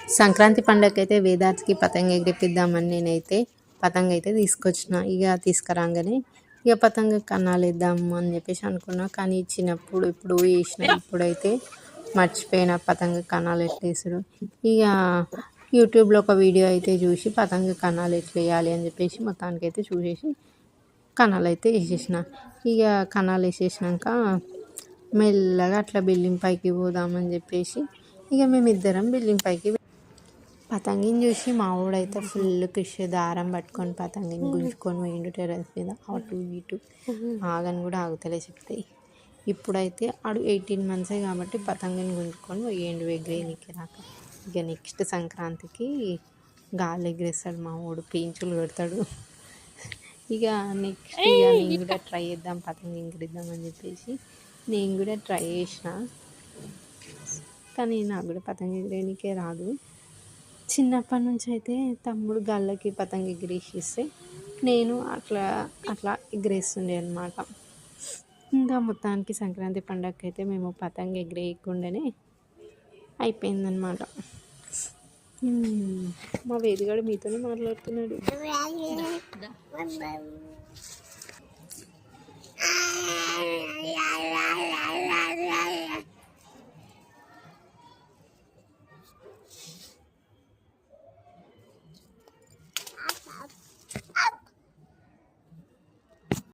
సంక్రాంతి పండగకైతే వేదార్థకి పతంగ ఎగిరిపిద్దామని నేనైతే పతంగ అయితే తీసుకొచ్చిన. ఇక తీసుకురాగానే ఇక పతంగ కన్నాలు వేద్దాము అని చెప్పేసి అనుకున్నా. కానీ చిన్నప్పుడు ఇప్పుడు వేసిన, ఇప్పుడైతే మర్చిపోయిన పతంగ కన్నాలు ఎట్లా వేసుడు. ఇక యూట్యూబ్లో ఒక వీడియో అయితే చూసి పతంగ కన్నాలు ఎట్లా వేయాలి అని చెప్పేసి మొత్తానికైతే చూసేసి కన్నాలు అయితే వేసేసిన. ఇక కన్నాలు వేసేసినాక మెల్లగా అట్లా బిల్డింగ్ పైకి పోదామని చెప్పేసి ఇక మేమిద్దరం బిల్డింగ్ పైకి పతంగిని చూసి మా వాడైతే ఫుల్ కృషి దారం పట్టుకొని పతంగిని గుంజుకొని పోయిండు టెర్రస్ మీద. అటు ఇటు ఆగని కూడా ఆగుతలే చెప్తాయి. ఇప్పుడైతే ఆడు 18 months కాబట్టి పతంగిని గుంజుకొని పోయిండు ఎగిరేనికి రాక. ఇక నెక్స్ట్ సంక్రాంతికి గాలి ఎగిరేస్తాడు మా వాడు, పీంచులు కొడతాడు. ఇక నెక్స్ట్ ఇక నేను కూడా ట్రై చేద్దాం పతంగి ఎగిరిద్దాం అని చెప్పేసి నేను కూడా ట్రై చేసిన. కానీ నాకు కూడా పతంగి ఎగిరేనికే రాదు. చిన్నప్పటి నుంచి అయితే తమ్ముడు గాళ్ళకి పతంగి ఎగిరేసిస్తే నేను అట్లా అట్లా ఎగిరేస్తుండే అనమాట. ఇంకా మొత్తానికి సంక్రాంతి పండగకి అయితే మేము పతంగి ఎగిరేయకుండానే అయిపోయిందనమాట. మా వేదిగాడు మీతోనే మాట్లాడుతున్నాడు.